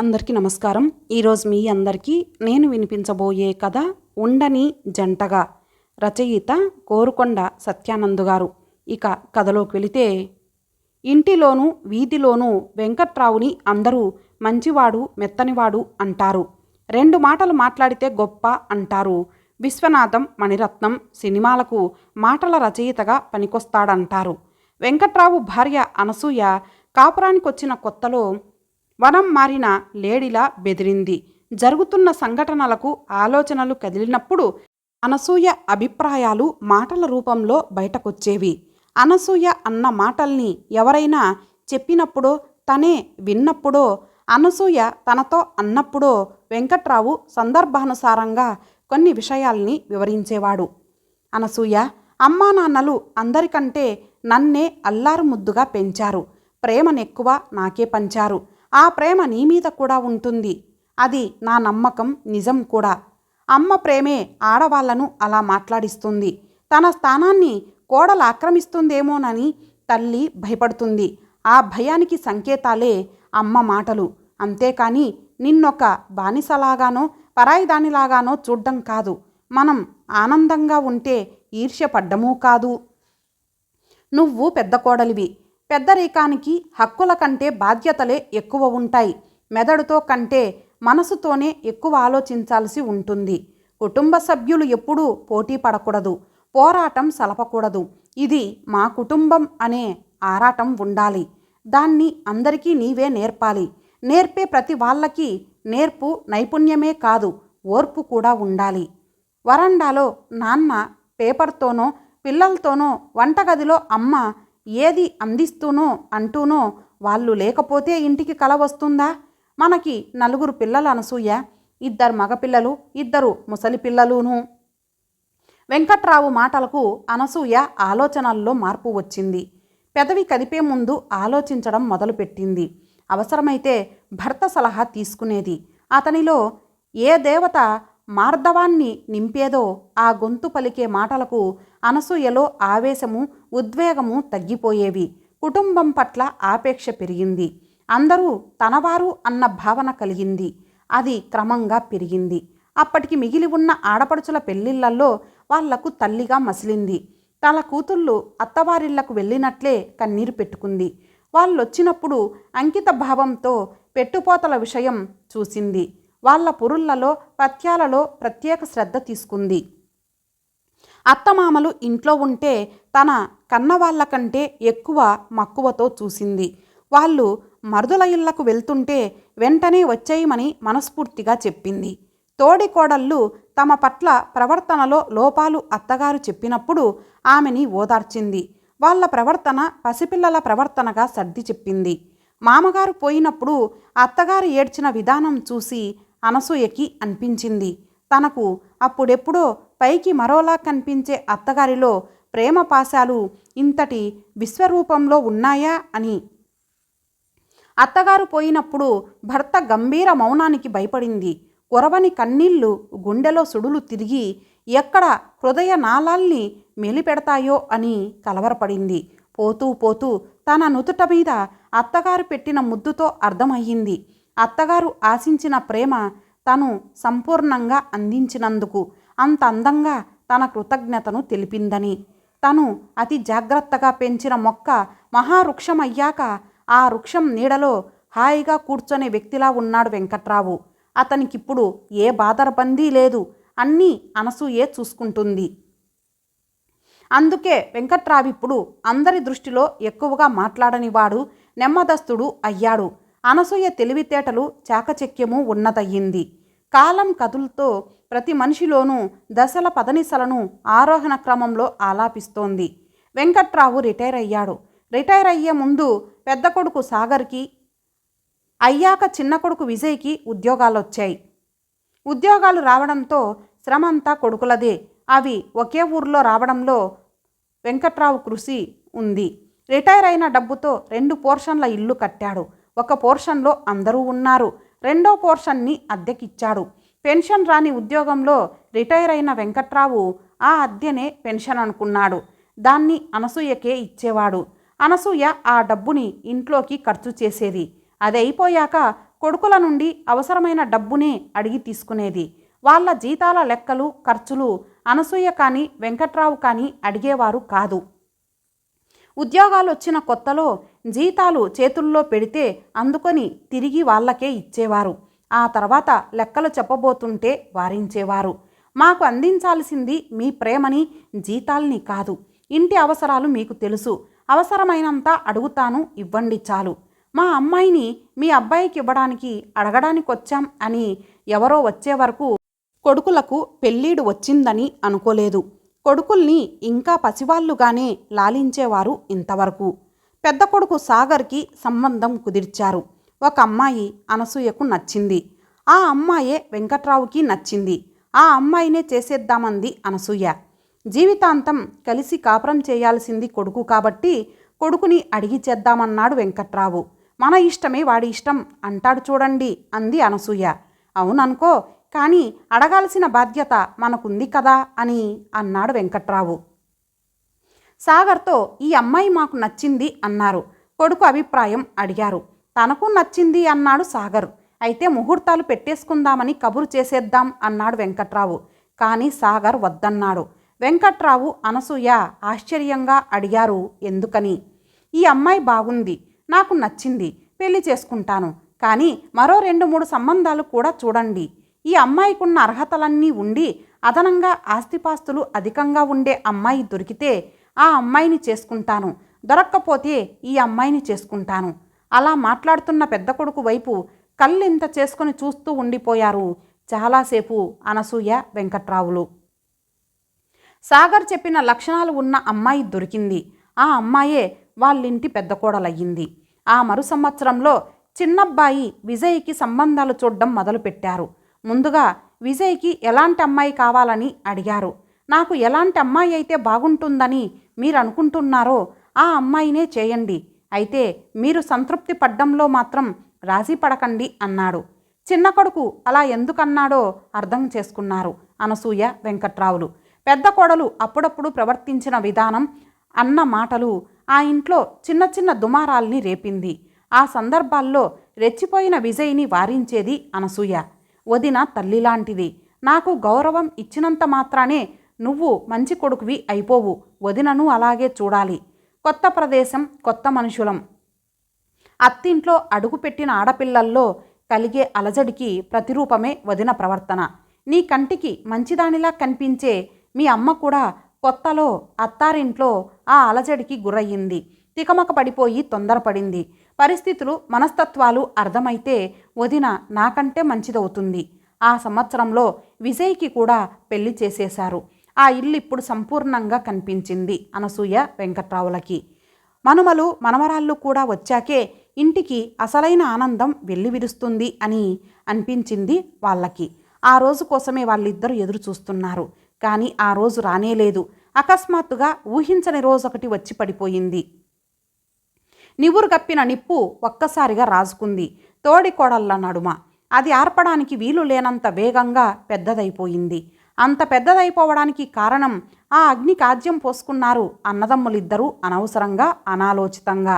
అందరికీ నమస్కారం. ఈరోజు మీ అందరికీ నేను వినిపించబోయే కథ ఉండని జంటగా. రచయిత కోరుకొండ సత్యానంద్ గారు. ఇక కథలోకి వెళితే, ఇంటిలోనూ వీధిలోనూ వెంకట్రావుని అందరూ మంచివాడు మెత్తనివాడు అంటారు. 2 మాటలు మాట్లాడితే గొప్ప అంటారు. విశ్వనాథం మణిరత్నం సినిమాలకు మాటల రచయితగా పనికొస్తాడంటారు. వెంకట్రావు భార్య అనసూయ కాపురానికొచ్చిన కొత్తలో వనం మారిన లేడిలా బెదిరింది. జరుగుతున్న సంఘటనలకు ఆలోచనలు కదిలినప్పుడు అనసూయ అభిప్రాయాలు మాటల రూపంలో బయటకొచ్చేవి. అనసూయ అన్న మాటల్ని ఎవరైనా చెప్పినప్పుడో, తనే విన్నప్పుడో, అనసూయ తనతో అన్నప్పుడో వెంకట్రావు సందర్భానుసారంగా కొన్ని విషయాల్ని వివరించేవాడు. అనసూయ, అమ్మా నాన్నలు అందరికంటే నన్నే అల్లారు ముద్దుగా పెంచారు. ప్రేమనెక్కువ నాకే పంచారు. ఆ ప్రేమ నీ మీద కూడా ఉంటుంది. అది నా నమ్మకం, నిజం కూడా. అమ్మ ప్రేమే ఆడవాళ్లను అలా మాట్లాడిస్తుంది. తన స్థానాన్ని కోడలు ఆక్రమిస్తుందేమోనని తల్లి భయపడుతుంది. ఆ భయానికి సంకేతాలే అమ్మ మాటలు. అంతేకాని నిన్నొక బానిసలాగానో పరాయిదానిలాగానో చూడ్డం కాదు. మనం ఆనందంగా ఉంటే ఈర్ష్యపడ్డమూ కాదు. నువ్వు పెద్ద కోడలివి. పెద్దరికానికి హక్కుల కంటే బాధ్యతలే ఎక్కువ ఉంటాయి. మెదడుతో కంటే మనసుతోనే ఎక్కువ ఆలోచించాల్సి ఉంటుంది. కుటుంబ సభ్యులు ఎప్పుడూ పోటీ పడకూడదు, పోరాటం సలపకూడదు. ఇది మా కుటుంబం అనే ఆరాటం ఉండాలి. దాన్ని అందరికీ నీవే నేర్పాలి. నేర్పే ప్రతి వాళ్ళకి నేర్పు నైపుణ్యమే కాదు, ఓర్పు కూడా ఉండాలి. వరండాలో నాన్న పేపర్తోనో పిల్లలతోనో, వంటగదిలో అమ్మ ఏది అందిస్తూనో అంటూనో వాళ్ళు లేకపోతే ఇంటికి కల వస్తుందా? మనకి 4 పిల్లలు అనసూయ. 2 మగపిల్లలు, 2 ముసలి పిల్లలును. వెంకట్రావు మాటలకు అనసూయ ఆలోచనల్లో మార్పు వచ్చింది. పెదవి కదిపే ముందు ఆలోచించడం మొదలుపెట్టింది. అవసరమైతే భర్త సలహా తీసుకునేది. అతనిలో ఏ దేవత మార్దవాన్ని నింపేదో ఆ గొంతు పలికే మాటలకు అనసూయలో ఆవేశము, ఉద్వేగము తగ్గిపోయేవి. కుటుంబం పట్ల ఆపేక్ష పెరిగింది. అందరూ తనవారు అన్న భావన కలిగింది. అది క్రమంగా పెరిగింది. అప్పటికి మిగిలి ఉన్న ఆడపడుచుల పెళ్లిళ్లలో వాళ్లకు తల్లిగా మసిలింది. తన కూతుళ్ళు అత్తవారిళ్లకు వెళ్ళినట్లే కన్నీరు పెట్టుకుంది. వాళ్ళొచ్చినప్పుడు అంకిత భావంతో పెట్టుపోతల విషయం చూసింది. వాళ్ళ పురుళ్లలో పథ్యాలలో ప్రత్యేక శ్రద్ధ తీసుకుంది. అత్తమామలు ఇంట్లో ఉంటే తన కన్నవాళ్ల కంటే ఎక్కువ మక్కువతో చూసింది. వాళ్ళు మరుదుల ఇళ్లకు వెళ్తుంటే వెంటనే వచ్చేయమని మనస్ఫూర్తిగా చెప్పింది. తోడి కోడళ్ళు తమ పట్ల ప్రవర్తనలో లోపాలు అత్తగారు చెప్పినప్పుడు ఆమెని ఓదార్చింది. వాళ్ళ ప్రవర్తన పసిపిల్లల ప్రవర్తనగా సర్ది చెప్పింది. మామగారు పోయినప్పుడు అత్తగారు ఏడ్చిన విధానం చూసి అనసూయకి అనిపించింది, తనకు అప్పుడెప్పుడో పైకి మరోలా కనిపించే అత్తగారిలో ప్రేమ పాశాలు ఇంతటి విశ్వరూపంలో ఉన్నాయా అని. అత్తగారు పోయినప్పుడు భర్త గంభీర మౌనానికి భయపడింది. కురవని కన్నీళ్లు గుండెలో సుడులు తిరిగి ఎక్కడ హృదయ నాళాల్ని మెలిపెడతాయో అని కలవరపడింది. పోతూ పోతూ తన నుదుట మీద అత్తగారు పెట్టిన ముద్దుతో అర్థమయ్యింది. అత్తగారు ఆశించిన ప్రేమ తను సంపూర్ణంగా అందించినందుకు అంత అందంగా తన కృతజ్ఞతను తెలిపిందని. తను అతి జాగ్రత్తగా పెంచిన మొక్క మహావృక్షమయ్యాక ఆ వృక్షం నీడలో హాయిగా కూర్చొనే వ్యక్తిలా ఉన్నాడు వెంకట్రావు. అతనికిప్పుడు ఏ బాదరబందీ లేదు. అన్నీ అనసూయే చూసుకుంటుంది. అందుకే వెంకట్రావిప్పుడు అందరి దృష్టిలో ఎక్కువగా మాట్లాడనివాడు, నెమ్మదస్తుడు అయ్యాడు. అనసూయ తెలివితేటలు, చాకచక్యము ఉన్నదయ్యింది. కాలం కదులతో ప్రతి మనిషిలోనూ దశల పదనిసలను ఆరోహణ క్రమంలో ఆలాపిస్తోంది. వెంకట్రావు రిటైర్ అయ్యాడు. రిటైర్ అయ్యే ముందు పెద్ద కొడుకు సాగర్కి, అయ్యాక చిన్న కొడుకు విజయ్కి ఉద్యోగాలొచ్చాయి. ఉద్యోగాలు రావడంతో శ్రమంతా కొడుకులదే. అవి ఒకే ఊర్లో రావడంలో వెంకట్రావు కృషి ఉంది. రిటైర్ అయిన డబ్బుతో 2 పోర్షన్ల ఇల్లు కట్టాడు. ఒక పోర్షన్లో అందరూ ఉన్నారు. 2వ పోర్షన్ని అద్దెకిచ్చాడు. పెన్షన్ రాని ఉద్యోగంలో రిటైర్ అయిన వెంకట్రావు ఆ అద్దెనే పెన్షన్ అనుకున్నాడు. దాన్ని అనసూయకే ఇచ్చేవాడు. అనసూయ ఆ డబ్బుని ఇంట్లోకి ఖర్చు చేసేది. అది అయిపోయాక కొడుకుల నుండి అవసరమైన డబ్బునే అడిగి తీసుకునేది. వాళ్ళ జీతాల లెక్కలు, ఖర్చులు అనసూయ కానీ వెంకట్రావు కానీ అడిగేవారు కాదు. ఉద్యోగాలు వచ్చిన కొత్తలో జీతాలు చేతుల్లో పెడితే అందుకొని తిరిగి వాళ్ళకే ఇచ్చేవారు. ఆ తర్వాత లెక్కలు చెప్పబోతుంటే వారించేవారు. మాకు అందించాల్సింది మీ ప్రేమని, జీతాల్ని కాదు. ఇంటి అవసరాలు మీకు తెలుసు. అవసరమైనంత అడుగుతాను, ఇవ్వండి చాలు. మా అమ్మాయిని మీ అబ్బాయికి ఇవ్వడానికి అడగడానికొచ్చాం అని ఎవరో వచ్చే వరకు కొడుకులకు పెళ్ళీడు వచ్చిందని అనుకోలేదు. కొడుకుల్ని ఇంకా పసివాళ్లుగానే లాలించేవారు ఇంతవరకు. పెద్ద కొడుకు సాగర్కి సంబంధం కుదిర్చారు. ఒక అమ్మాయి అనసూయకు నచ్చింది. ఆ అమ్మాయే వెంకట్రావుకి నచ్చింది. ఆ అమ్మాయినే చేసేద్దామంది అనసూయ. జీవితాంతం కలిసి కాపురం చేయాల్సింది కొడుకు కాబట్టి కొడుకుని అడిగి చేద్దామన్నాడు వెంకట్రావు. మన ఇష్టమే వాడి ఇష్టం అంటాడు చూడండి అంది అనసూయ. అవుననుకో, కానీ అడగాల్సిన బాధ్యత మనకుంది కదా అని అన్నాడు వెంకట్రావు. సాగర్తో ఈ అమ్మాయి మాకు నచ్చింది అన్నారు. కొడుకు అభిప్రాయం అడిగారు. తనకు నచ్చింది అన్నాడు సాగర్. అయితే ముహూర్తాలు పెట్టేసుకుందామని కబురు చేసేద్దాం అన్నాడు వెంకట్రావు. కానీ సాగర్ వద్దన్నాడు. వెంకట్రావు, అనసూయ ఆశ్చర్యంగా అడిగారు ఎందుకని. ఈ అమ్మాయి బాగుంది, నాకు నచ్చింది, పెళ్లి చేసుకుంటాను. కానీ మరో 2-3 సంబంధాలు కూడా చూడండి. ఈ అమ్మాయికున్న అర్హతలన్నీ ఉండి అదనంగా ఆస్తిపాస్తులు అధికంగా ఉండే అమ్మాయి దొరికితే ఆ అమ్మాయిని చేసుకుంటాను, దొరక్కపోతే ఈ అమ్మాయిని చేసుకుంటాను. అలా మాట్లాడుతున్న పెద్ద కొడుకు వైపు కళ్ళింత చేసుకుని చూస్తూ ఉండిపోయారు చాలాసేపు అనసూయ, వెంకట్రావులు. సాగర్ చెప్పిన లక్షణాలు ఉన్న అమ్మాయి దొరికింది. ఆ అమ్మాయే వాళ్ళింటి పెద్ద కోడలయ్యింది. ఆ మరు సంవత్సరంలో చిన్నబ్బాయి విజయ్కి సంబంధాలు చూడడం మొదలుపెట్టారు. ముందుగా విజయ్కి ఎలాంటి అమ్మాయి కావాలని అడిగారు. నాకు ఎలాంటి అమ్మాయి అయితే బాగుంటుందని మీరు అనుకుంటున్నారో ఆ అమ్మాయినే చేయండి. అయితే మీరు సంతృప్తి పడ్డంలో మాత్రం రాజీ పడకండి అన్నాడు. చిన్న కొడుకు అలా ఎందుకన్నాడో అర్థం చేసుకున్నారు అనసూయ, వెంకట్రావులు. పెద్ద కోడలు అప్పుడప్పుడు ప్రవర్తించిన విధానం, అన్న మాటలు ఆ ఇంట్లో చిన్న చిన్న దుమారాల్ని రేపింది. ఆ సందర్భాల్లో రెచ్చిపోయిన విజయ్ని వారించేది అనసూయ. వదిన తల్లిలాంటిది. నాకు గౌరవం ఇచ్చినంత మాత్రానే నువ్వు మంచి కొడుకువి అయిపోవు. వదినను అలాగే చూడాలి. కొత్త ప్రదేశం, కొత్త మనుషులం. అత్తింట్లో అడుగుపెట్టిన ఆడపిల్లల్లో కలిగే అలజడికి ప్రతిరూపమే వదిన ప్రవర్తన. నీ కంటికి మంచిదానిలా కనిపించే మీ అమ్మ కూడా కొత్తలో అత్తారింట్లో ఆ అలజడికి గురయ్యింది. తికమక పడిపోయి తొందరపడింది. పరిస్థితులు, మనస్తత్వాలు అర్థమైతే వదిన నాకంటే మంచిదవుతుంది. ఆ సంవత్సరంలో విజయ్కి కూడా పెళ్లి చేసేశారు. ఆ ఇల్లు ఇప్పుడు సంపూర్ణంగా కనిపించింది అనసూయ, వెంకట్రావులకి. మనుమలు, మనవరాళ్ళు కూడా వచ్చాకే ఇంటికి అసలైన ఆనందం వెల్లివిరుస్తుంది అని అనిపించింది వాళ్ళకి. ఆ రోజు కోసమే వాళ్ళిద్దరూ ఎదురు చూస్తున్నారు. కానీ ఆ రోజు రానేలేదు. అకస్మాత్తుగా ఊహించని రోజొకటి వచ్చి పడిపోయింది. నివురు కప్పిన నిప్పు ఒక్కసారిగా రాజుకుంది తోడి కోడళ్ళ నడుమ. అది ఆర్పడానికి వీలు లేనంత వేగంగా పెద్దదైపోయింది. అంత పెద్దదైపోవడానికి కారణం ఆ అగ్ని కాజ్యం పోసుకున్నారు అన్నదమ్ములిద్దరూ అనవసరంగా, అనాలోచితంగా.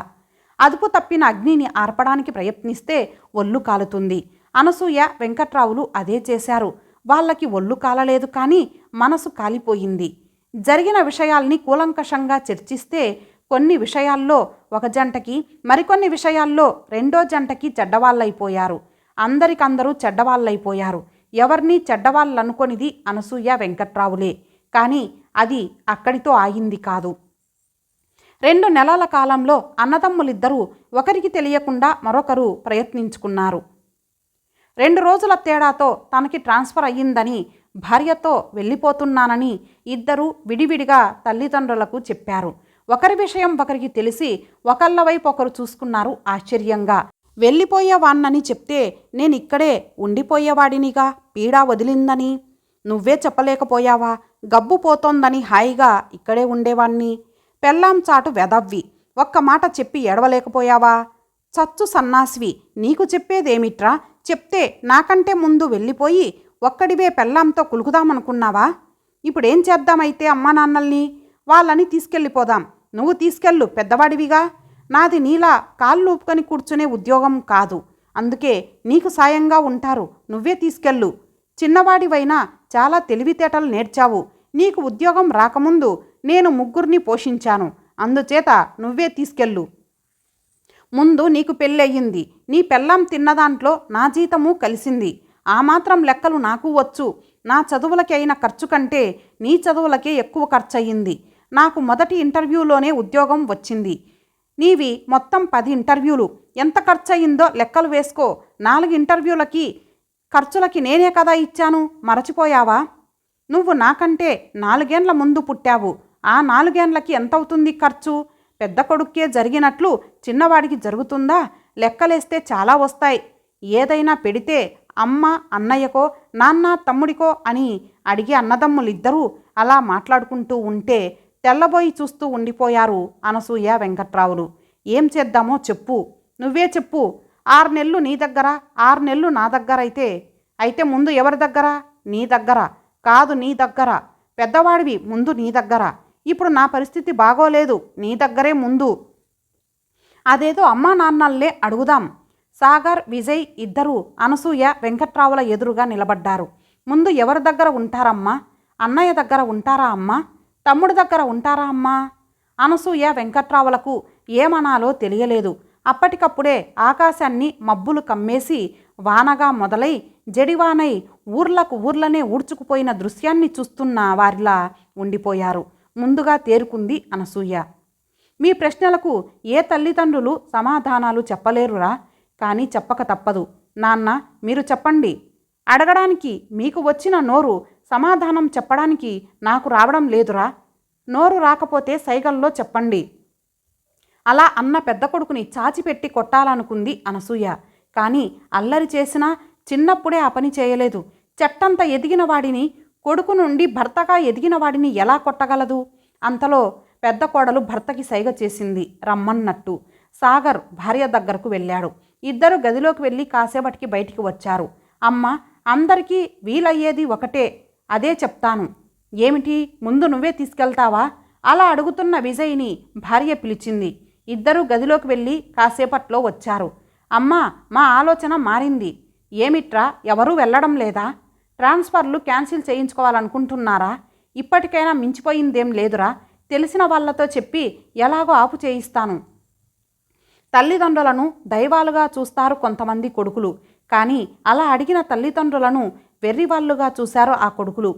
అదుపు తప్పిన అగ్నిని ఆర్పడానికి ప్రయత్నిస్తే ఒళ్ళు కాలుతుంది. అనసూయ, వెంకట్రావులు అదే చేశారు. వాళ్ళకి ఒళ్ళు కాలలేదు, కానీ మనసు కాలిపోయింది. జరిగిన విషయాల్ని కూలంకషంగా చర్చిస్తే కొన్ని విషయాల్లో ఒక జంటకి, మరికొన్ని విషయాల్లో రెండో జంటకి చెడ్డవాళ్ళైపోయారు. అందరికందరూ చెడ్డవాళ్ళైపోయారు. ఎవరినీ చెడ్డవాళ్ళనుకొనిది అనసూయ, వెంకట్రావులే. కానీ అది అక్కడితో ఆగింది కాదు. 2 నెలల కాలంలో అన్నదమ్ములిద్దరూ ఒకరికి తెలియకుండా మరొకరు ప్రయత్నించుకున్నారు. 2 రోజుల తేడాతో తనకి ట్రాన్స్ఫర్ అయ్యిందని, భార్యతో వెళ్ళిపోతున్నానని ఇద్దరూ విడివిడిగా తల్లిదండ్రులకు చెప్పారు. ఒకరి విషయం ఒకరికి తెలిసి ఒకళ్ళ వైపు ఒకరు చూసుకున్నారు ఆశ్చర్యంగా. వెళ్ళిపోయేవాణ్ణని చెప్తే నేనిక్కడే ఉండిపోయేవాడినిగా, పీడా వదిలిందని. నువ్వే చెప్పలేకపోయావా? గబ్బు పోతోందని హాయిగా ఇక్కడే ఉండేవాణ్ణి. పెళ్ళాం చాటు వెదవ్వి, ఒక్క మాట చెప్పి ఏడవలేకపోయావా? చచ్చు సన్నాసివి, నీకు చెప్పేదేమిట్రా? చెప్తే నాకంటే ముందు వెళ్ళిపోయి ఒక్కడివే పెళ్ళాంతో కులుకుదామనుకున్నావా? ఇప్పుడేం చేద్దామైతే అమ్మా నాన్నల్ని? వాళ్ళని తీసుకెళ్ళిపోదాం. నువ్వు తీసుకెళ్ళు, పెద్దవాడివిగా. నాది నీలా కాళ్ళు ఊపుకొని కూర్చునే ఉద్యోగం కాదు. అందుకే నీకు సాయంగా ఉంటారు, నువ్వే తీసుకెళ్ళు. చిన్నవాడివైనా చాలా తెలివితేటలు నేర్చావు. నీకు ఉద్యోగం రాకముందు నేను 3 పోషించాను, అందుచేత నువ్వే తీసుకెళ్ళు. ముందు నీకు పెళ్ళయ్యింది, నీ పెళ్ళాం తిన్నదాంట్లో నా జీతము కలిసింది. ఆ మాత్రం లెక్కలు నాకు వచ్చు. నా చదువులకి అయిన ఖర్చు కంటే నీ చదువులకే ఎక్కువ ఖర్చయింది. నాకు మొదటి ఇంటర్వ్యూలోనే ఉద్యోగం వచ్చింది. నీవి మొత్తం 10 ఇంటర్వ్యూలు. ఎంత ఖర్చయిందో లెక్కలు వేసుకో. 4 ఇంటర్వ్యూలకి ఖర్చులకి నేనే కదా ఇచ్చాను, మరచిపోయావా? నువ్వు నాకంటే 4 ఏండ్ల ముందు పుట్టావు. ఆ 4 ఏండ్లకి ఎంతవుతుంది ఖర్చు? పెద్ద కొడుక్కే జరిగినట్లు చిన్నవాడికి జరుగుతుందా? లెక్కలేస్తే చాలా వస్తాయి. ఏదైనా పెడితే అమ్మ అన్నయ్యకో, నాన్న తమ్ముడికో అని అడిగే అన్నదమ్ములిద్దరూ అలా మాట్లాడుకుంటూ ఉంటే తెల్లబోయి చూస్తూ ఉండిపోయారు అనసూయ, వెంకట్రావులు. ఏం చేద్దామో చెప్పు, నువ్వే చెప్పు. 6 నెలలు నీ దగ్గర, 6 నెలలు నా దగ్గర అయితే ముందు ఎవరి దగ్గర? నీ దగ్గర కాదు, నీ దగ్గర. పెద్దవాడివి, ముందు నీ దగ్గర. ఇప్పుడు నా పరిస్థితి బాగోలేదు, నీ దగ్గరే ముందు. అదేదో అమ్మా నాన్నల్లే అడుగుదాం. సాగర్, విజయ్ ఇద్దరూ అనసూయ, వెంకట్రావుల ఎదురుగా నిలబడ్డారు. ముందు ఎవరి దగ్గర ఉంటారమ్మా? అన్నయ్య దగ్గర ఉంటారా అమ్మా? తమ్ముడి దగ్గర ఉంటారా అమ్మా? అనసూయ, వెంకట్రావులకు ఏమనాలో తెలియలేదు. అప్పటికప్పుడే ఆకాశాన్ని మబ్బులు కమ్మేసి వానగా మొదలై జడివానై ఊర్లనే ఊడ్చుకుపోయిన దృశ్యాన్ని చూస్తున్న వారిలా ఉండిపోయారు. ముందుగా తేరుకుంది అనసూయ. మీ ప్రశ్నలకు ఏ తల్లిదండ్రులు సమాధానాలు చెప్పలేరురా, కానీ చెప్పక తప్పదు. నాన్న, మీరు చెప్పండి. అడగడానికి మీకు వచ్చిన నోరు, సమాధానం చెప్పడానికి నాకు రావడం లేదురా. నోరు రాకపోతే సైగల్లో చెప్పండి. అలా అన్న పెద్ద కొడుకుని చాచిపెట్టి కొట్టాలనుకుంది అనసూయ. కానీ అల్లరి చేసినా చిన్నప్పుడే ఆ పని చేయలేదు. చెట్టంత ఎదిగిన వాడిని, కొడుకు నుండి భర్తగా ఎదిగిన వాడిని ఎలా కొట్టగలదు? అంతలో పెద్ద కోడలు భర్తకి సైగ చేసింది రమ్మన్నట్టు. సాగర్ భార్య దగ్గరకు వెళ్ళాడు. ఇద్దరు గదిలోకి వెళ్ళి కాసేపటికి బయటికి వచ్చారు. అమ్మ, అందరికీ వీలయ్యేది ఒకటే, అదే చెప్తాను. ఏమిటి? ముందు నువ్వే తీసుకెళ్తావా? అలా అడుగుతున్న విజయ్ని భార్య పిలిచింది. ఇద్దరూ గదిలోకి వెళ్ళి కాసేపట్లో వచ్చారు. అమ్మా, మా ఆలోచన మారింది. ఏమిట్రా, ఎవరూ వెళ్ళడం లేదా? ట్రాన్స్ఫర్లు క్యాన్సిల్ చేయించుకోవాలనుకుంటున్నారా? ఇప్పటికైనా మించిపోయిందేం లేదురా. తెలిసిన వాళ్లతో చెప్పి ఎలాగో ఆపు చేయిస్తాను. తల్లిదండ్రులను దైవాలుగా చూస్తారు కొంతమంది కొడుకులు, కానీ అలా అడిగిన తల్లిదండ్రులను వెర్రివాళ్లుగా చూశారు ఆ కొడుకులు.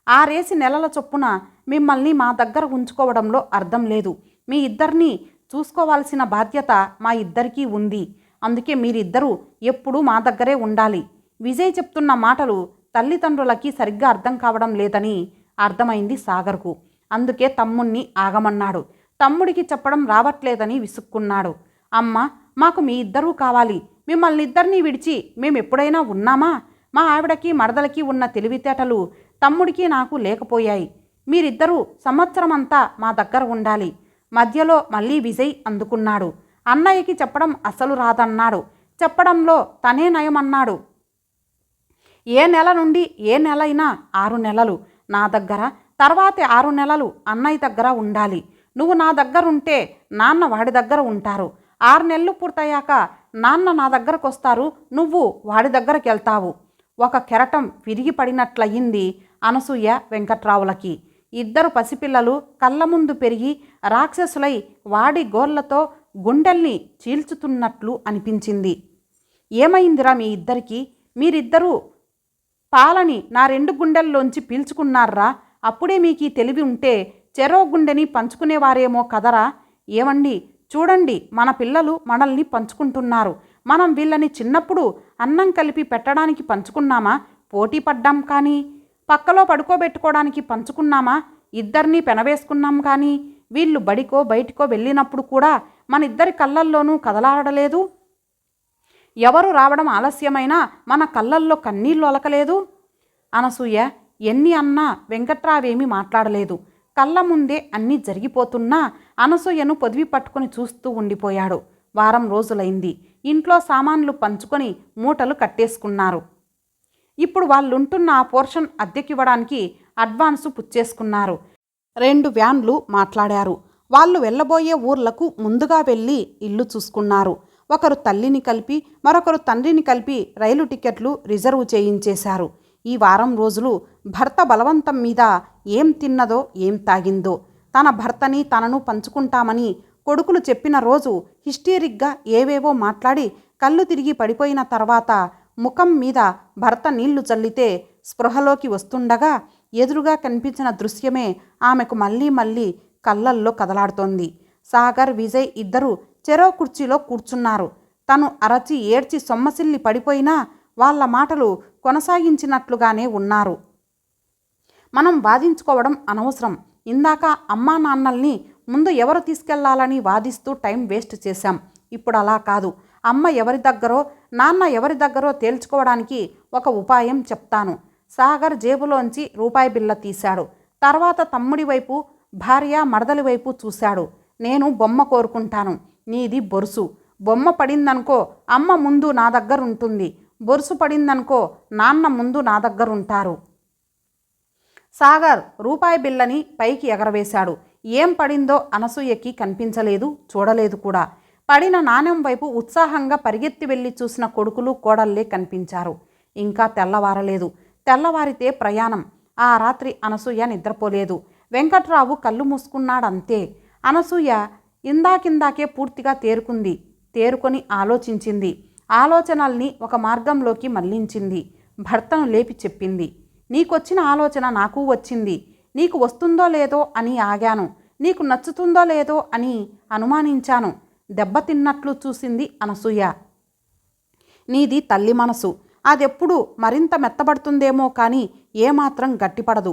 6 నెలల చొప్పున మిమ్మల్ని మా దగ్గర ఉంచుకోవడంలో అర్థం లేదు. మీ ఇద్దరినీ చూసుకోవాల్సిన బాధ్యత మా ఇద్దరికీ ఉంది. అందుకే మీరిద్దరూ ఎప్పుడూ మా దగ్గరే ఉండాలి. విజయ్ చెప్తున్న మాటలు తల్లిదండ్రులకి సరిగ్గా అర్థం కావడం లేదని అర్థమైంది సాగర్కు. అందుకే తమ్ముణ్ణి ఆగమన్నాడు. తమ్ముడికి చెప్పడం రావట్లేదని విసుక్కున్నాడు. అమ్మ, మాకు మీ ఇద్దరూ కావాలి. మిమ్మల్ని ఇద్దరినీ విడిచి మేమెప్పుడైనా ఉన్నామా? మా ఆవిడకి మరదలకి ఉన్న తెలివితేటలు తమ్ముడికి నాకు లేకపోయాయి. మీరిద్దరూ సంవత్సరమంతా మా దగ్గర ఉండాలి. మధ్యలో మళ్ళీ విజయ్ అందుకున్నాడు. అన్నయ్యకి చెప్పడం అసలు రాదన్నాడు. చెప్పడంలో తనే నయమన్నాడు. ఏ నెల నుండి ఏ నెలైనా 6 నెలలు నా దగ్గర, తర్వాతే 6 నెలలు అన్నయ్య దగ్గర ఉండాలి. నువ్వు నా దగ్గరుంటే నాన్న వాడి దగ్గర ఉంటారు. 6 నెలలు పూర్తయ్యాక నాన్న నా దగ్గరకు వస్తారు, నువ్వు వాడి దగ్గరికి వెళ్తావు. ఒక కెరటం విరిగి పడినట్లయింది అనసూయ, వెంకట్రావులకి. ఇద్దరు పసిపిల్లలు కళ్ళ ముందు పెరిగి రాక్షసులై వాడి గోర్లతో గుండెల్ని చీల్చుతున్నట్లు అనిపించింది. ఏమైందిరా మీ ఇద్దరికి? మీరిద్దరూ పాలని నా 2 గుండెల్లోంచి పీల్చుకున్నారా? అప్పుడే మీకు తెలివి ఉంటే చెరో గుండెని పంచుకునేవారేమో కదరా. ఏమండి, చూడండి, మన పిల్లలు మనల్ని పంచుకుంటున్నారు. మనం వీళ్ళని చిన్నప్పుడు అన్నం కలిపి పెట్టడానికి పంచుకున్నామా? పోటీ పడ్డాం కానీ. పక్కలో పడుకోబెట్టుకోవడానికి పంచుకున్నామా? ఇద్దరినీ పెనవేసుకున్నాం కానీ. వీళ్ళు బడికో బయటికో వెళ్ళినప్పుడు కూడా మన ఇద్దరి కళ్ళల్లోనూ కదలాడలేదు. ఎవరు రావడం ఆలస్యమైనా మన కళ్ళల్లో కన్నీళ్ళు ఒలకలేదు. అనసూయ ఎన్ని అన్నా వెంకట్రావేమీ మాట్లాడలేదు. కళ్ళ ముందే అన్నీ జరిగిపోతున్నా అనసూయను పొదివి పట్టుకొని చూస్తూ ఉండిపోయాడు. వారం రోజులైంది. ఇంట్లో సామాన్లు పంచుకొని మూటలు కట్టేసుకున్నారు. ఇప్పుడు వాళ్ళుంటున్న ఆ పోర్షన్ అద్దెకివ్వడానికి అడ్వాన్సు పుచ్చేసుకున్నారు. 2 వ్యాన్లు మాట్లాడారు. వాళ్ళు వెళ్ళబోయే ఊర్లకు ముందుగా వెళ్ళి ఇల్లు చూసుకున్నారు. ఒకరు తల్లిని కలిపి మరొకరు తండ్రిని కలిపి రైలు టికెట్లు రిజర్వ్ చేయించేశారు. ఈ వారం రోజులు భర్త బలవంతం మీద ఏం తిన్నదో ఏం తాగిందో, తన భర్తని తనను పంచుకుంటామని కొడుకులు చెప్పిన రోజు హిస్టీరిక్గా ఏవేవో మాట్లాడి కళ్ళు తిరిగి పడిపోయిన తర్వాత ముఖం మీద భర్త నీళ్లు చల్లితే స్పృహలోకి వస్తుండగా ఎదురుగా కనిపించిన దృశ్యమే ఆమెకు మళ్ళీ మళ్ళీ కళ్ళల్లో కదలాడుతోంది. సాగర్, విజయ్ ఇద్దరూ చెరో కుర్చీలో కూర్చున్నారు. తను అరచి ఏడ్చి సొమ్మసిల్లి పడిపోయినా వాళ్ళ మాటలు కొనసాగించినట్లుగానే ఉన్నారు. మనం వాదించుకోవడం అనవసరం. ఇందాక అమ్మా నాన్నల్ని ముందు ఎవరు తీసుకెళ్లాలని వాదిస్తూ టైం వేస్ట్ చేశాం. ఇప్పుడు అలా కాదు. అమ్మ ఎవరి దగ్గరో నాన్న ఎవరి దగ్గరో తేల్చుకోవడానికి ఒక ఉపాయం చెప్తాను. సాగర్ జేబులోంచి రూపాయి బిళ్ళ తీశాడు. తర్వాత తమ్ముడి వైపు, భార్య మరదలి వైపు చూశాడు. నేను బొమ్మ కోరుకుంటాను. నీది బొరుసు. బొమ్మ పడిందనుకో అమ్మ ముందు నా దగ్గరుంటుంది. బొరుసు పడిందనుకో నాన్న ముందు నా దగ్గరుంటారు. సాగర్ రూపాయి బిళ్ళని పైకి ఎగరవేశాడు. ఏం పడిందో అనసూయకి కనిపించలేదు, చూడలేదు కూడా. పడిన నాణెం వైపు ఉత్సాహంగా పరిగెత్తి వెళ్ళి చూసిన కొడుకులు కోడళ్ళే కనిపించారు. ఇంకా తెల్లవారలేదు. తెల్లవారితే ప్రయాణం. ఆ రాత్రి అనసూయ నిద్రపోలేదు. వెంకట్రావు కళ్ళు మూసుకున్నాడంతే. అనసూయ ఇందాకిందాకే పూర్తిగా తేరుకుంది. తేరుకొని ఆలోచించింది. ఆలోచనల్ని ఒక మార్గంలోకి మళ్లించింది. భర్తను లేపి చెప్పింది, నీకొచ్చిన ఆలోచన నాకు వచ్చింది. నీకు వస్తుందో లేదో అని ఆగాను. నీకు నచ్చుతుందో లేదో అని అనుమానించాను. దెబ్బతిన్నట్లు చూసింది అనసూయ. నీది తల్లి మనసు. అదెప్పుడు మరింత మెత్తబడుతుందేమో కానీ ఏమాత్రం గట్టిపడదు.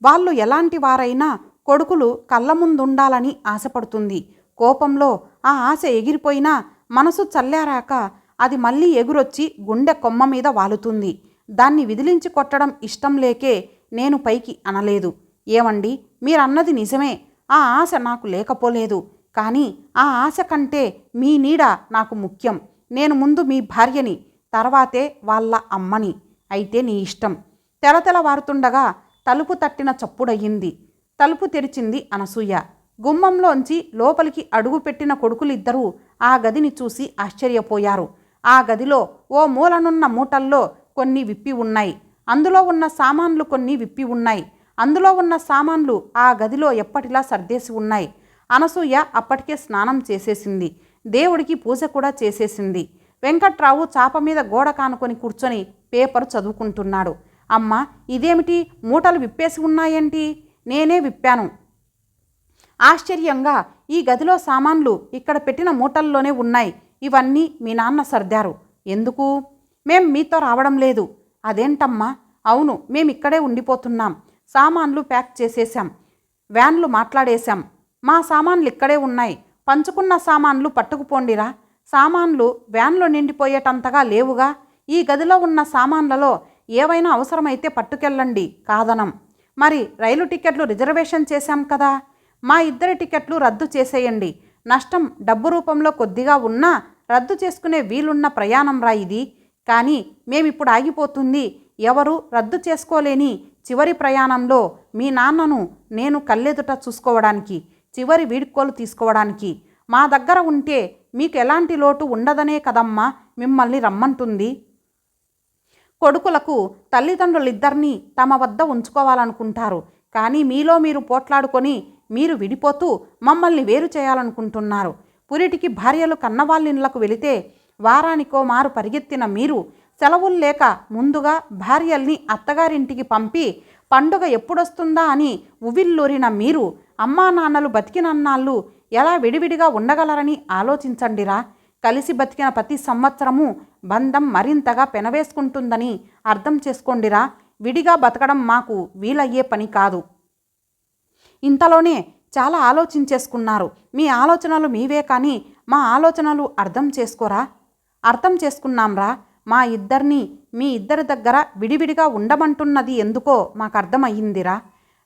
వాళ్ళు ఎలాంటి వారైనా కొడుకులు కళ్ళ ముందుండాలని ఆశపడుతుంది. కోపంలో ఆ ఆశ ఎగిరిపోయినా మనసు చల్లారాక అది మళ్ళీ ఎగురొచ్చి గుండె కొమ్మ మీద వాలుతుంది. దాన్ని విదిలించి కొట్టడం ఇష్టం లేకే నేను పైకి అనలేదు. ఏమండి, మీరన్నది నిజమే. ఆ ఆశ నాకు లేకపోలేదు. కానీ ఆ ఆశ కంటే మీ నీడ నాకు ముఖ్యం. నేను ముందు మీ భార్యని, తర్వాతే వాళ్ళ అమ్మని. అయితే నీ ఇష్టం. తెలతెలవారుతుండగా తలుపు తట్టిన చప్పుడయ్యింది. తలుపు తెరిచింది అనసూయ. గుమ్మంలోంచి లోపలికి అడుగుపెట్టిన కొడుకులిద్దరూ ఆ గదిని చూసి ఆశ్చర్యపోయారు. ఆ గదిలో ఓ మూలనున్న మూటల్లో కొన్ని విప్పి ఉన్నాయి. అందులో ఉన్న సామాన్లు కొన్ని విప్పి ఉన్నాయి. అందులో ఉన్న సామాన్లు ఆ గదిలో ఎప్పటిలా సర్దేసి ఉన్నాయి. అనసూయ అప్పటికే స్నానం చేసేసింది. దేవుడికి పూజ కూడా చేసేసింది. వెంకట్రావు చాప మీద గోడ కానుకొని కూర్చొని పేపర్ చదువుకుంటున్నాడు. అమ్మ, ఇదేమిటి మూటలు విప్పేసి ఉన్నాయేంటి? నేనే విప్పాను. ఆశ్చర్యంగా ఈ గదిలో సామాన్లు ఇక్కడ పెట్టిన మూటల్లోనే ఉన్నాయి. ఇవన్నీ మీ నాన్న సర్దారు. ఎందుకు? మేం మీతో రావడం లేదు. అదేంటమ్మా? అవును, మేమిక్కడే ఉండిపోతున్నాం. సామాన్లు ప్యాక్ చేసేశాం. వ్యాన్లు మాట్లాడేశాం. మా సామాన్లు ఇక్కడే ఉన్నాయి. పంచుకున్న సామాన్లు పట్టుకుపోండిరా. సామాన్లు వ్యాన్లో నిండిపోయేటంతగా లేవుగా. ఈ గదిలో ఉన్న సామాన్లలో ఏవైనా అవసరమైతే పట్టుకెళ్ళండి, కాదనం. మరి రైలు టికెట్లు రిజర్వేషన్ చేశాం కదా, మా ఇద్దరి టికెట్లు రద్దు చేసేయండి. నష్టం డబ్బు రూపంలో కొద్దిగా ఉన్నా రద్దు చేసుకునే వీలున్న ప్రయాణం రా ఇది. కానీ మేమిప్పుడు ఆగిపోతుంది ఎవరు రద్దు చేసుకోలేని చివరి ప్రయాణంలో మీ నాన్నను నేను కళ్ళెదుట చూసుకోవడానికి, చివరి వీడ్కోలు తీసుకోవడానికి. మా దగ్గర ఉంటే మీకు ఎలాంటి లోటు ఉండదనే కదమ్మా మిమ్మల్ని రమ్మంటుంది. కొడుకులకు తల్లిదండ్రులిద్దరినీ తమ వద్ద ఉంచుకోవాలనుకుంటారు. కానీ మీలో మీరు పోట్లాడుకొని మీరు విడిపోతూ మమ్మల్ని వేరు చేయాలనుకుంటున్నారు. పురిటికి భార్యలు కన్నవాళ్ళిళ్ళకు వెళితే వారానికో మారు పరిగెత్తిన మీరు సెలవులు లేక ముందుగా భార్యల్ని అత్తగారింటికి పంపి పండుగ ఎప్పుడొస్తుందా అని ఉవిల్లూరిన మీరు అమ్మా నాన్నలు బతికినన్నాళ్ళు ఎలా విడివిడిగా ఉండగలరని ఆలోచించండిరా. కలిసి బతికిన ప్రతి సంవత్సరము బంధం మరింతగా పెనవేసుకుంటుందని అర్థం చేసుకోండిరా. విడిగా బతకడం మాకు వీలయ్యే పని కాదు. ఇంతలోనే చాలా ఆలోచించేసుకున్నారు. మీ ఆలోచనలు మీవే కానీ మా ఆలోచనలు అర్థం చేసుకోరా? అర్థం చేసుకున్నాంరా. మా ఇద్దరిని మీ ఇద్దరి దగ్గర విడివిడిగా ఉండమంటున్నది ఎందుకో మాకు అర్థమయ్యిందిరా.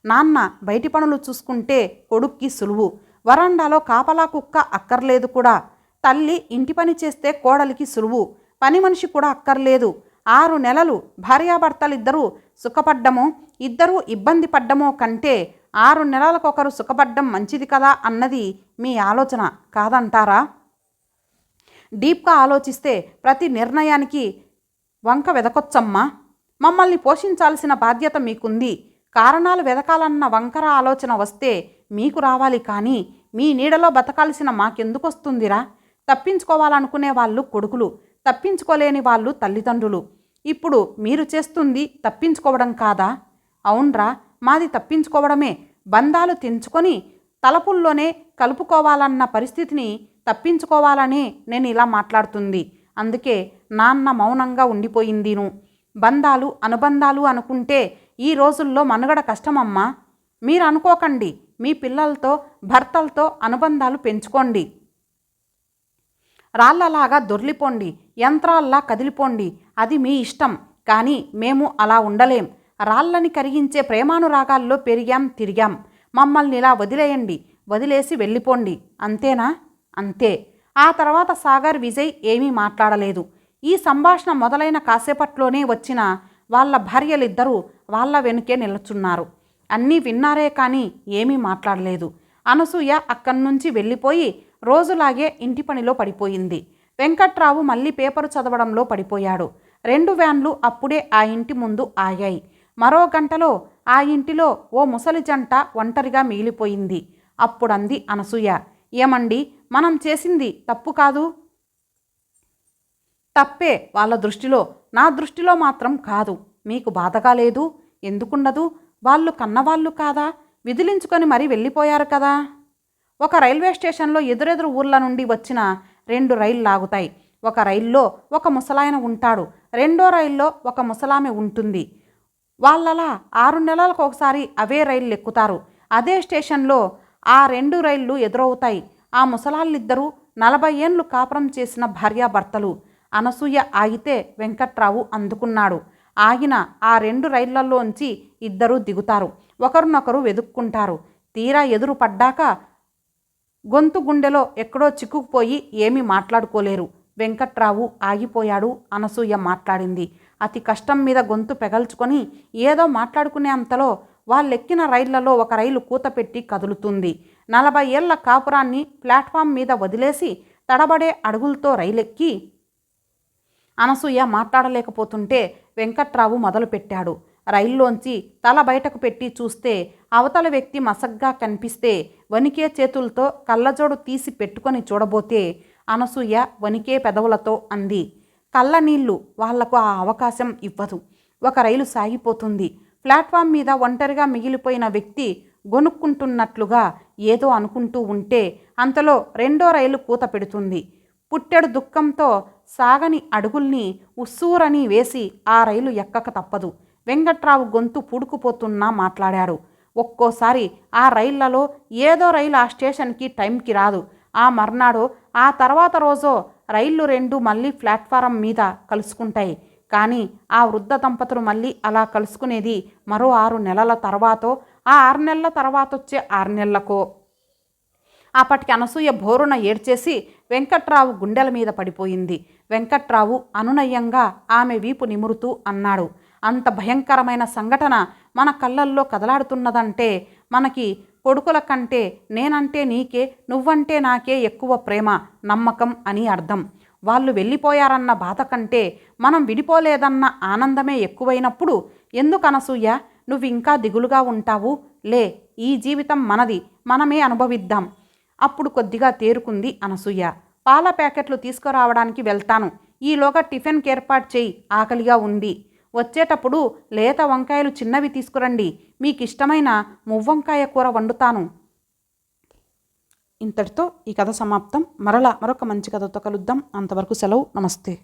నాన్న బయటి పనులు చూసుకుంటే కొడుక్కి సులువు. వరండాలో కాపలా కుక్క అక్కర్లేదు కూడా. తల్లి ఇంటి పని చేస్తే కోడలికి సులువు. పని మనిషి కూడా అక్కర్లేదు. 6 నెలలు భార్యాభర్తలిద్దరూ సుఖపడ్డమో ఇద్దరూ ఇబ్బంది పడ్డమో కంటే 6 నెలలకొకరు సుఖపడ్డం మంచిది కదా అన్నది మీ ఆలోచన కాదంటారా? డీప్గా ఆలోచిస్తే ప్రతి నిర్ణయానికి వంక వెదకొచ్చమ్మా. మమ్మల్ని పోషించాల్సిన బాధ్యత మీకుంది. కారణాలు వెదకాలన్న వంకర ఆలోచన వస్తే మీకు రావాలి, కానీ మీ నీడలో బతకాల్సిన మాకెందుకొస్తుందిరా? తప్పించుకోవాలనుకునే వాళ్ళు కొడుకులు, తప్పించుకోలేని వాళ్ళు తల్లిదండ్రులు. ఇప్పుడు మీరు చేస్తుంది తప్పించుకోవడం కాదా? అవునరా, మాది తప్పించుకోవడమే. బంధాలు తెంచుకొని తలపుల్లోనే కలుపుకోవాలన్న పరిస్థితిని తప్పించుకోవాలనే నేను ఇలా మాట్లాడుతుంది. అందుకే నాన్న మౌనంగా ఉండిపోయిందిను. బంధాలు అనుబంధాలు అనుకుంటే ఈ రోజుల్లో మనుగడ కష్టమమ్మా. మీరు అనుకోకండి. మీ పిల్లలతో భర్తలతో అనుబంధాలు పెంచుకోండి. రాళ్ళలాగా దొర్లిపోండి, యంత్రాల్లా కదిలిపోండి. అది మీ ఇష్టం. కానీ మేము అలా ఉండలేం. రాళ్ళని కరిగించే ప్రేమానురాగాల్లో పెరిగాం, తిరిగాం. మమ్మల్ని ఇలా వదిలేయండి, వదిలేసి వెళ్ళిపోండి. అంతేనా? అంతే. ఆ తర్వాత సాగర్, విజయ్ ఏమీ మాట్లాడలేదు. ఈ సంభాషణ మొదలైన కాసేపట్లోనే వచ్చిన వాళ్ళ భార్యలిద్దరూ వాళ్ళ వెనుకే నిల్చున్నారు. అన్నీ విన్నారే కానీ ఏమీ మాట్లాడలేదు. అనసూయ అక్కడి నుంచి వెళ్ళిపోయి రోజులాగే ఇంటి పనిలో పడిపోయింది. వెంకట్రావు మళ్ళీ పేపరు చదవడంలో పడిపోయాడు. 2 వ్యాన్లు అప్పుడే ఆ ఇంటి ముందు ఆగాయి. మరో గంటలో ఆ ఇంటిలో ఓ ముసలి జంట ఒంటరిగా మిగిలిపోయింది. అప్పుడంది అనసూయ, ఏమండి, మనం చేసింది తప్పు కాదు? తప్పే వాళ్ళ దృష్టిలో, నా దృష్టిలో మాత్రం కాదు. మీకు బాధగా లేదు? ఎందుకుండదు? వాళ్ళు కన్నవాళ్ళు కాదా? విదిలించుకొని మరీ వెళ్ళిపోయారు కదా. ఒక రైల్వే స్టేషన్లో ఎదురెదురు ఊర్ల నుండి వచ్చిన 2 రైళ్ళు లాగుతాయి. ఒక రైల్లో ఒక ముసలాయన ఉంటాడు, రెండో రైల్లో ఒక ముసలామె ఉంటుంది. వాళ్ళలా 6 నెలలకు ఒకసారి అవే రైళ్ళు ఎక్కుతారు. అదే స్టేషన్లో ఆ 2 రైళ్ళు ఎదురవుతాయి. ఆ ముసలాళ్ళిద్దరూ 40 ఏండ్లు కాపురం చేసిన భార్యాభర్తలు. అనసూయ ఆగితే వెంకట్రావు అందుకున్నాడు. ఆగిన ఆ 2 రైళ్లలోంచి ఇద్దరూ దిగుతారు. ఒకరినొకరు వెదుక్కుంటారు. తీరా ఎదురు పడ్డాక గొంతు గుండెలో ఎక్కడో చిక్కుకుపోయి ఏమీ మాట్లాడుకోలేరు. వెంకట్రావు ఆగిపోయాడు. అనసూయ మాట్లాడింది. అతి కష్టం మీద గొంతు పెగల్చుకొని ఏదో మాట్లాడుకునే అంతలో వాళ్ళెక్కిన రైళ్లలో ఒక రైలు కూతపెట్టి కదులుతుంది. 40 ఏళ్ల కాపురాన్ని ప్లాట్ఫామ్ మీద వదిలేసి తడబడే అడుగులతో రైలెక్కి అనసూయ మాట్లాడలేకపోతుంటే వెంకట్రావు మొదలుపెట్టాడు. రైల్లోంచి తల బయటకు పెట్టి చూస్తే అవతల వ్యక్తి మసగ్గా కనిపిస్తే వణికే చేతులతో కళ్ళజోడు తీసి పెట్టుకొని చూడబోతే అనసూయ వణికే పెదవులతో అంది, కళ్ళ నీళ్లు వాళ్లకు ఆ అవకాశం ఇవ్వదు. ఒక రైలు సాగిపోతుంది. ప్లాట్ఫామ్ మీద ఒంటరిగా మిగిలిపోయిన వ్యక్తి గొనుక్కుంటున్నట్లుగా ఏదో అనుకుంటూ ఉంటే అంతలో రెండో రైలు కూత పెడుతుంది. పుట్టెడు దుఃఖంతో సాగని అడుగుల్ని ఉస్సూరని వేసి ఆ రైలు ఎక్కక తప్పదు. వెంకట్రావు గొంతు పూడుకుపోతున్నా మాట్లాడాడు. ఒక్కోసారి ఆ రైళ్లలో ఏదో రైలు ఆ స్టేషన్కి టైంకి రాదు. ఆ మర్నాడో ఆ తర్వాత రోజో రైళ్లు 2 మళ్ళీ ప్లాట్ఫారం మీద కలుసుకుంటాయి. కానీ ఆ వృద్ధ దంపతులు మళ్ళీ అలా కలుసుకునేది మరో 6 నెలల తర్వాతో, ఆ 6 నెలల తర్వాతొచ్చే 6 నెలలకో. అప్పటికి అనసూయ బోరున ఏడ్చేసి వెంకట్రావు గుండెల మీద పడిపోయింది. వెంకట్రావు అనునయంగా ఆమె వీపు నిమురుతూ అన్నాడు, అంత భయంకరమైన సంఘటన మన కళ్ళల్లో కదలాడుతున్నదంటే మనకి కొడుకుల కంటే నేనంటే నీకే, నువ్వంటే నాకే ఎక్కువ ప్రేమ, నమ్మకం అని అర్థం. వాళ్ళు వెళ్ళిపోయారన్న బాధ కంటే మనం విడిపోలేదన్న ఆనందమే ఎక్కువైనప్పుడు ఎందుకు అనసూయ నువ్వింకా దిగులుగా ఉంటావు? లే, ఈ జీవితం మనది, మనమే అనుభవిద్దాం. అప్పుడు కొద్దిగా తేరుకుంది అనసూయ. పాల ప్యాకెట్లు తీసుకురావడానికి వెళ్తాను. ఈలోగా టిఫిన్కి ఏర్పాటు చేయి, ఆకలిగా ఉంది. వచ్చేటప్పుడు లేత వంకాయలు చిన్నవి తీసుకురండి. మీకిష్టమైన మువ్వంకాయ కూర వండుతాను. ఇంతటితో ఈ కథ సమాప్తం. మరొక మంచి కథతో కలుద్దాం. అంతవరకు సెలవు. నమస్తే.